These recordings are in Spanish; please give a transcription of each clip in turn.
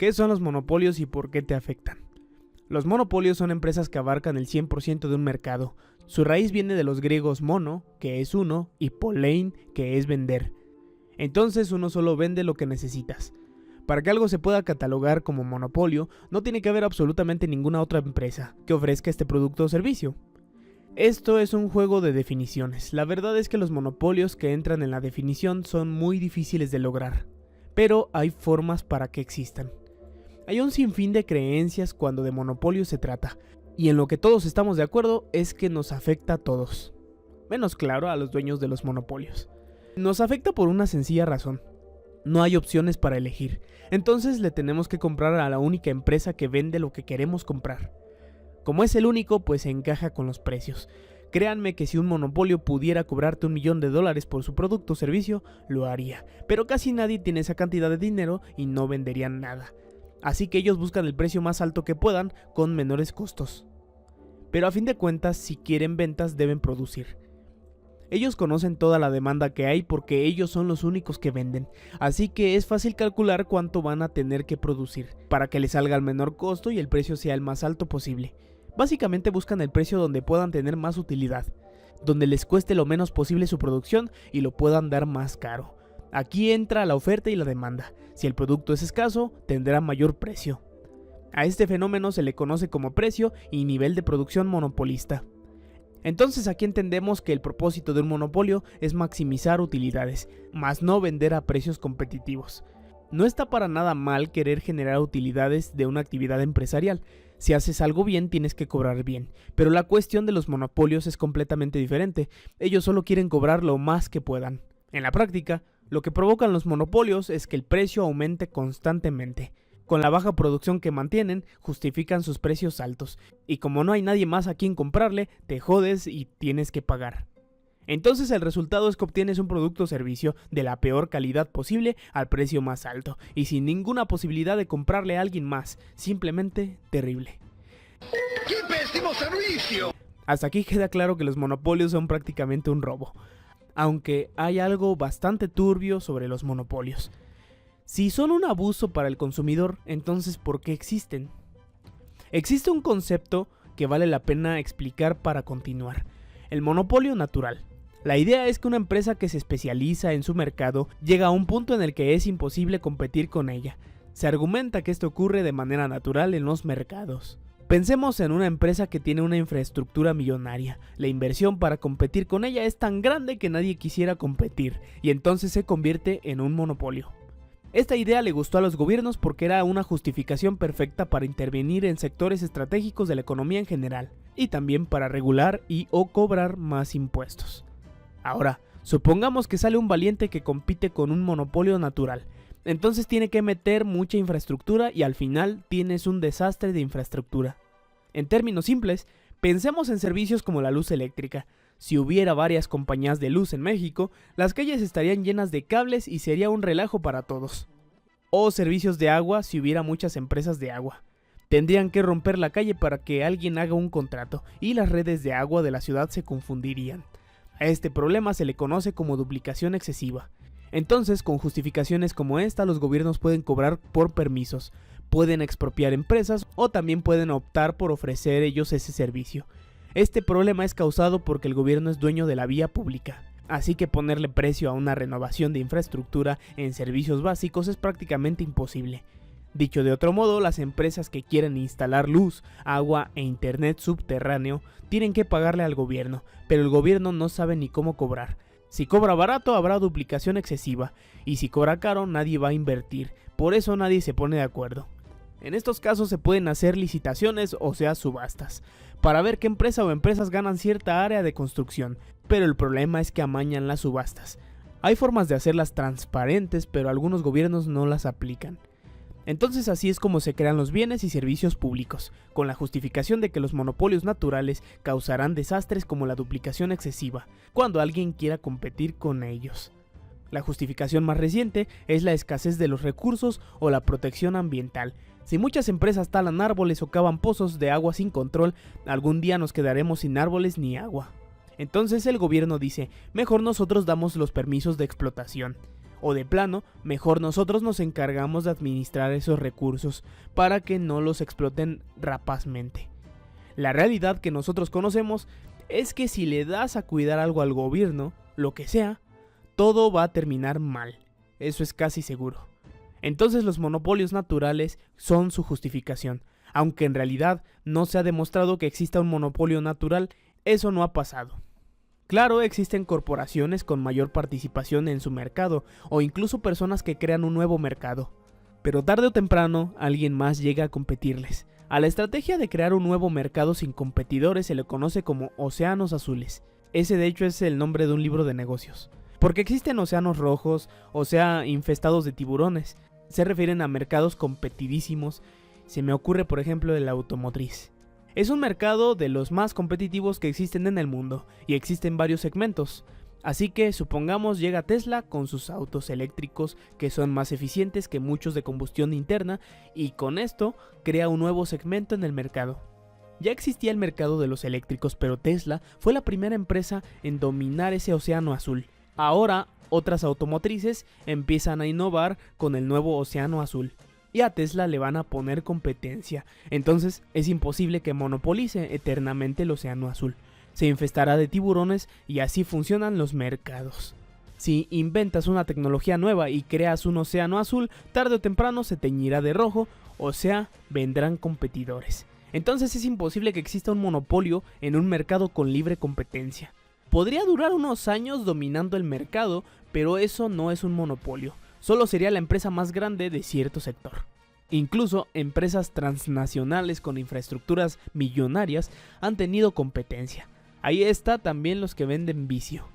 ¿Qué son los monopolios y por qué te afectan? Los monopolios son empresas que abarcan el 100% de un mercado. Su raíz viene de los griegos mono, que es uno, y polein, que es vender. Entonces uno solo vende lo que necesitas. Para que algo se pueda catalogar como monopolio, no tiene que haber absolutamente ninguna otra empresa que ofrezca este producto o servicio. Esto es un juego de definiciones. La verdad es que los monopolios que entran en la definición son muy difíciles de lograr, pero hay formas para que existan. Hay un sinfín de creencias cuando de monopolio se trata, y en lo que todos estamos de acuerdo es que nos afecta a todos, menos claro a los dueños de los monopolios. Nos afecta por una sencilla razón: no hay opciones para elegir, entonces le tenemos que comprar a la única empresa que vende lo que queremos comprar. Como es el único, pues se encaja con los precios. Créanme que si un monopolio pudiera cobrarte $1.000.000 por su producto o servicio, lo haría, pero casi nadie tiene esa cantidad de dinero y no venderían nada. Así que ellos buscan el precio más alto que puedan con menores costos. Pero a fin de cuentas, si quieren ventas deben producir. Ellos conocen toda la demanda que hay porque ellos son los únicos que venden, así que es fácil calcular cuánto van a tener que producir para que les salga al menor costo y el precio sea el más alto posible. Básicamente buscan el precio donde puedan tener más utilidad, donde les cueste lo menos posible su producción y lo puedan dar más caro. Aquí entra la oferta y la demanda. Si el producto es escaso, tendrá mayor precio. A este fenómeno se le conoce como precio y nivel de producción monopolista. Entonces aquí entendemos que el propósito de un monopolio es maximizar utilidades, más no vender a precios competitivos. No está para nada mal querer generar utilidades de una actividad empresarial. Si haces algo bien, tienes que cobrar bien. Pero la cuestión de los monopolios es completamente diferente. Ellos solo quieren cobrar lo más que puedan. En la práctica, lo que provocan los monopolios es que el precio aumente constantemente. Con la baja producción que mantienen, justifican sus precios altos. Y como no hay nadie más a quien comprarle, te jodes y tienes que pagar. Entonces el resultado es que obtienes un producto o servicio de la peor calidad posible al precio más alto y sin ninguna posibilidad de comprarle a alguien más, simplemente terrible. ¡Qué pésimo servicio! Hasta aquí queda claro que los monopolios son prácticamente un robo, aunque hay algo bastante turbio sobre los monopolios. Si son un abuso para el consumidor, entonces ¿por qué existen? Existe un concepto que vale la pena explicar para continuar: el monopolio natural. La idea es que una empresa que se especializa en su mercado llega a un punto en el que es imposible competir con ella. Se argumenta que esto ocurre de manera natural en los mercados. Pensemos en una empresa que tiene una infraestructura millonaria. La inversión para competir con ella es tan grande que nadie quisiera competir, y entonces se convierte en un monopolio. Esta idea le gustó a los gobiernos porque era una justificación perfecta para intervenir en sectores estratégicos de la economía en general, y también para regular y o cobrar más impuestos. Ahora, supongamos que sale un valiente que compite con un monopolio natural. Entonces tiene que meter mucha infraestructura y al final tienes un desastre de infraestructura. En términos simples, pensemos en servicios como la luz eléctrica. Si hubiera varias compañías de luz en México, las calles estarían llenas de cables y sería un relajo para todos. O servicios de agua si hubiera muchas empresas de agua. Tendrían que romper la calle para que alguien haga un contrato y las redes de agua de la ciudad se confundirían. A este problema se le conoce como duplicación excesiva. Entonces, con justificaciones como esta, los gobiernos pueden cobrar por permisos, pueden expropiar empresas o también pueden optar por ofrecer ellos ese servicio. Este problema es causado porque el gobierno es dueño de la vía pública, así que ponerle precio a una renovación de infraestructura en servicios básicos es prácticamente imposible. Dicho de otro modo, las empresas que quieren instalar luz, agua e internet subterráneo tienen que pagarle al gobierno, pero el gobierno no sabe ni cómo cobrar. Si cobra barato habrá duplicación excesiva, y si cobra caro nadie va a invertir, por eso nadie se pone de acuerdo. En estos casos se pueden hacer licitaciones, o sea subastas, para ver qué empresa o empresas ganan cierta área de construcción, pero el problema es que amañan las subastas. Hay formas de hacerlas transparentes, pero algunos gobiernos no las aplican. Entonces así es como se crean los bienes y servicios públicos, con la justificación de que los monopolios naturales causarán desastres como la duplicación excesiva, cuando alguien quiera competir con ellos. La justificación más reciente es la escasez de los recursos o la protección ambiental. Si muchas empresas talan árboles o cavan pozos de agua sin control, algún día nos quedaremos sin árboles ni agua. Entonces el gobierno dice, mejor nosotros damos los permisos de explotación. o de plano, mejor nosotros nos encargamos de administrar esos recursos para que no los exploten rapazmente. La realidad que nosotros conocemos es que si le das a cuidar algo al gobierno, lo que sea, todo va a terminar mal. Eso es casi seguro. Entonces los monopolios naturales son su justificación. Aunque en realidad no se ha demostrado que exista un monopolio natural, eso no ha pasado. Claro, existen corporaciones con mayor participación en su mercado, o incluso personas que crean un nuevo mercado. Pero tarde o temprano, alguien más llega a competirles. A la estrategia de crear un nuevo mercado sin competidores se le conoce como océanos azules. Ese de hecho es el nombre de un libro de negocios. Porque existen océanos rojos, o sea, infestados de tiburones. Se refieren a mercados competidísimos. Se me ocurre por ejemplo el automotriz. Es un mercado de los más competitivos que existen en el mundo, y existen varios segmentos. Así que supongamos llega Tesla con sus autos eléctricos que son más eficientes que muchos de combustión interna, y con esto crea un nuevo segmento en el mercado. Ya existía el mercado de los eléctricos, pero Tesla fue la primera empresa en dominar ese océano azul. Ahora otras automotrices empiezan a innovar con el nuevo océano azul. Y a Tesla le van a poner competencia. Entonces es imposible que monopolice eternamente el océano azul. Se infestará de tiburones y así funcionan los mercados. Si inventas una tecnología nueva y creas un océano azul, tarde o temprano se teñirá de rojo, o sea, vendrán competidores. Entonces es imposible que exista un monopolio en un mercado con libre competencia. Podría durar unos años dominando el mercado, pero eso no es un monopolio. Solo sería la empresa más grande de cierto sector. Incluso empresas transnacionales con infraestructuras millonarias han tenido competencia. Ahí está también los que venden vicio.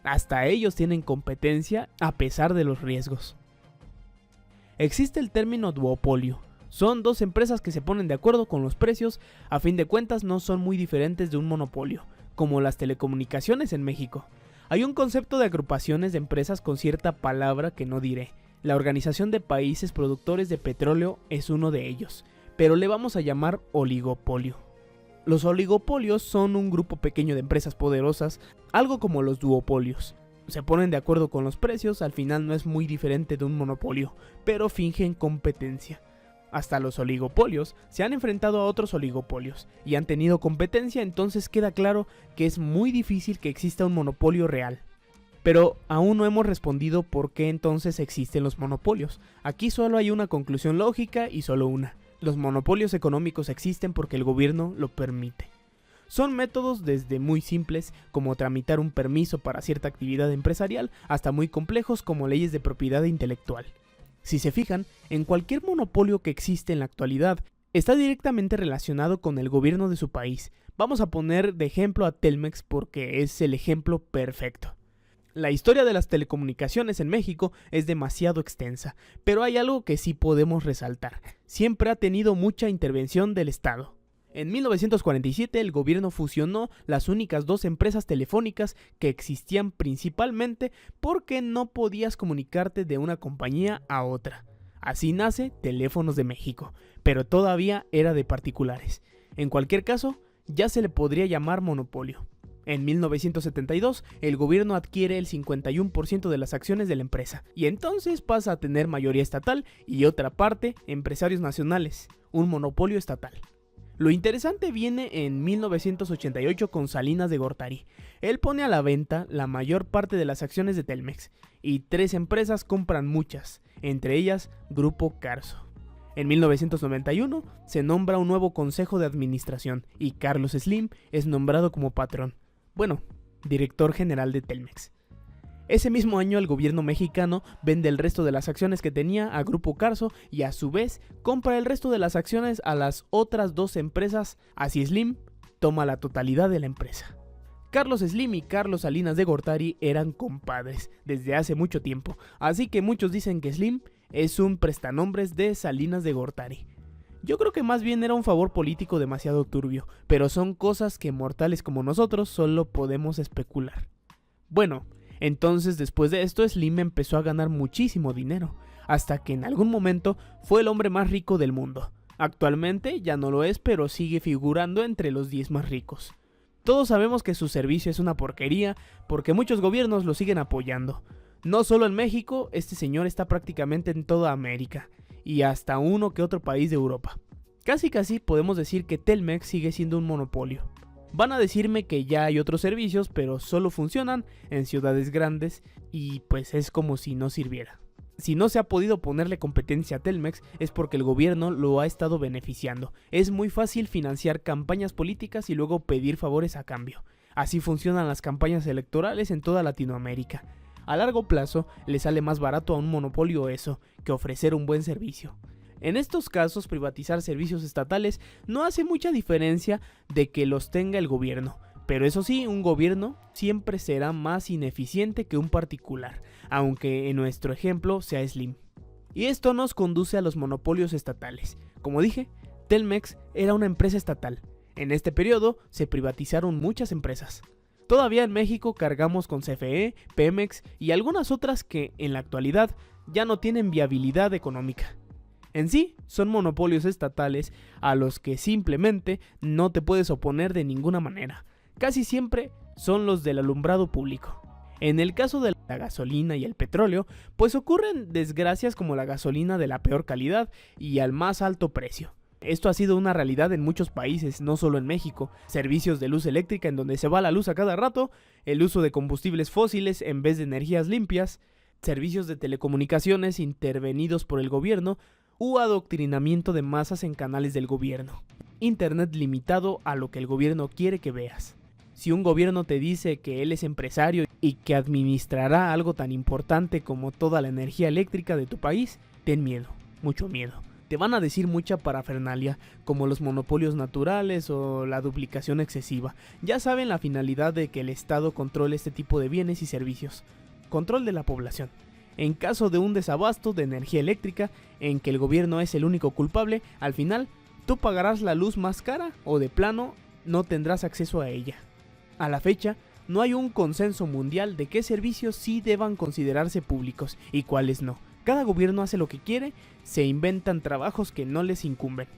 Hasta ellos tienen competencia a pesar de los riesgos. Existe el término duopolio. Son dos empresas que se ponen de acuerdo con los precios, a fin de cuentas no son muy diferentes de un monopolio, como las telecomunicaciones en México. Hay un concepto de agrupaciones de empresas con cierta palabra que no diré. La Organización de Países Productores de Petróleo es uno de ellos, pero le vamos a llamar oligopolio. Los oligopolios son un grupo pequeño de empresas poderosas, algo como los duopolios. Se ponen de acuerdo con los precios, al final no es muy diferente de un monopolio, pero fingen competencia. Hasta los oligopolios se han enfrentado a otros oligopolios y han tenido competencia, entonces queda claro que es muy difícil que exista un monopolio real. Pero aún no hemos respondido por qué entonces existen los monopolios. Aquí solo hay una conclusión lógica y solo una. Los monopolios económicos existen porque el gobierno lo permite. Son métodos desde muy simples como tramitar un permiso para cierta actividad empresarial hasta muy complejos como leyes de propiedad intelectual. Si se fijan, en cualquier monopolio que existe en la actualidad, está directamente relacionado con el gobierno de su país. Vamos a poner de ejemplo a Telmex porque es el ejemplo perfecto. La historia de las telecomunicaciones en México es demasiado extensa, pero hay algo que sí podemos resaltar. Siempre ha tenido mucha intervención del Estado. En 1947 el gobierno fusionó las únicas dos empresas telefónicas que existían principalmente porque no podías comunicarte de una compañía a otra. Así nace Teléfonos de México, pero todavía era de particulares. En cualquier caso, ya se le podría llamar monopolio. En 1972, el gobierno adquiere el 51% de las acciones de la empresa, y entonces pasa a tener mayoría estatal y otra parte empresarios nacionales, un monopolio estatal. Lo interesante viene en 1988 con Salinas de Gortari. Él pone a la venta la mayor parte de las acciones de Telmex, y 3 empresas compran muchas, entre ellas Grupo Carso. En 1991 se nombra un nuevo consejo de administración y Carlos Slim es nombrado como patrón. Bueno, director general de Telmex. Ese mismo año el gobierno mexicano vende el resto de las acciones que tenía a Grupo Carso y a su vez compra el resto de las acciones a las otras 2 empresas, así Slim toma la totalidad de la empresa. Carlos Slim y Carlos Salinas de Gortari eran compadres desde hace mucho tiempo, así que muchos dicen que Slim es un prestanombres de Salinas de Gortari. Yo creo que más bien era un favor político demasiado turbio, pero son cosas que mortales como nosotros solo podemos especular. Bueno, entonces después de esto Slim empezó a ganar muchísimo dinero, hasta que en algún momento fue el hombre más rico del mundo. Actualmente ya no lo es, pero sigue figurando entre los 10 más ricos. Todos sabemos que su servicio es una porquería porque muchos gobiernos lo siguen apoyando. No solo en México, este señor está prácticamente en toda América y hasta uno que otro país de Europa. Casi podemos decir que Telmex sigue siendo un monopolio. Van a decirme que ya hay otros servicios, pero solo funcionan en ciudades grandes y pues es como si no sirviera. Si no se ha podido ponerle competencia a Telmex es porque el gobierno lo ha estado beneficiando. Es muy fácil financiar campañas políticas y luego pedir favores a cambio. Así funcionan las campañas electorales en toda Latinoamérica. A largo plazo le sale más barato a un monopolio eso que ofrecer un buen servicio. En estos casos, privatizar servicios estatales no hace mucha diferencia de que los tenga el gobierno, pero eso sí, un gobierno siempre será más ineficiente que un particular, aunque en nuestro ejemplo sea Slim. Y esto nos conduce a los monopolios estatales. Como dije, Telmex era una empresa estatal. En este periodo se privatizaron muchas empresas. Todavía en México cargamos con CFE, Pemex y algunas otras que en la actualidad ya no tienen viabilidad económica. En sí, son monopolios estatales a los que simplemente no te puedes oponer de ninguna manera. Casi siempre son los del alumbrado público. En el caso de la gasolina y el petróleo, pues ocurren desgracias como la gasolina de la peor calidad y al más alto precio. Esto ha sido una realidad en muchos países, no solo en México. Servicios de luz eléctrica en donde se va la luz a cada rato, el uso de combustibles fósiles en vez de energías limpias, servicios de telecomunicaciones intervenidos por el gobierno, u adoctrinamiento de masas en canales del gobierno. Internet limitado a lo que el gobierno quiere que veas. Si un gobierno te dice que él es empresario y que administrará algo tan importante como toda la energía eléctrica de tu país, ten miedo, mucho miedo. Te van a decir mucha parafernalia, como los monopolios naturales o la duplicación excesiva. Ya saben la finalidad de que el Estado controle este tipo de bienes y servicios. Control de la población. En caso de un desabasto de energía eléctrica, en que el gobierno es el único culpable, al final, tú pagarás la luz más cara o de plano no tendrás acceso a ella. A la fecha, no hay un consenso mundial de qué servicios sí deban considerarse públicos y cuáles no. Cada gobierno hace lo que quiere, se inventan trabajos que no les incumben.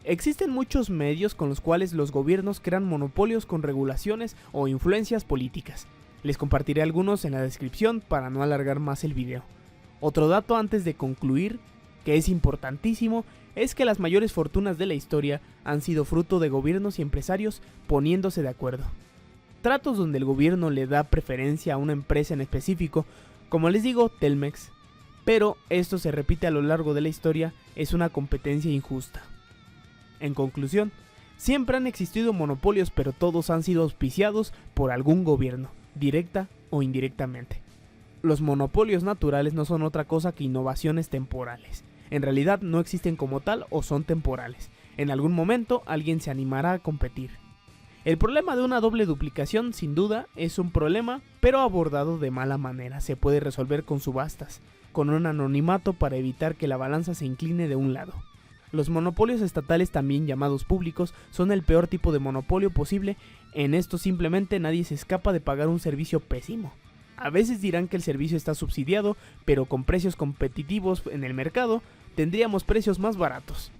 Existen muchos medios con los cuales los gobiernos crean monopolios con regulaciones o influencias políticas. Les compartiré algunos en la descripción para no alargar más el video. Otro dato antes de concluir, que es importantísimo, es que las mayores fortunas de la historia han sido fruto de gobiernos y empresarios poniéndose de acuerdo. Tratos donde el gobierno le da preferencia a una empresa en específico, como les digo, Telmex. Pero esto se repite a lo largo de la historia, es una competencia injusta. En conclusión, siempre han existido monopolios, pero todos han sido auspiciados por algún gobierno, directa o indirectamente. Los monopolios naturales no son otra cosa que innovaciones temporales. En realidad no existen como tal o son temporales. En algún momento alguien se animará a competir. El problema de una doble duplicación sin duda es un problema, pero abordado de mala manera. Se puede resolver con subastas, con un anonimato para evitar que la balanza se incline de un lado. Los monopolios estatales, también llamados públicos, son el peor tipo de monopolio posible. En esto simplemente nadie se escapa de pagar un servicio pésimo. A veces dirán que el servicio está subsidiado, pero con precios competitivos en el mercado, tendríamos precios más baratos.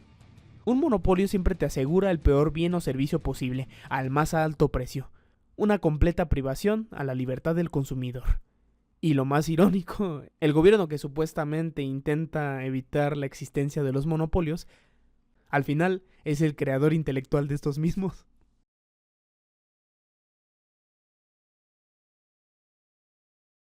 Un monopolio siempre te asegura el peor bien o servicio posible, al más alto precio. Una completa privación a la libertad del consumidor. Y lo más irónico, el gobierno que supuestamente intenta evitar la existencia de los monopolios, al final es el creador intelectual de estos mismos.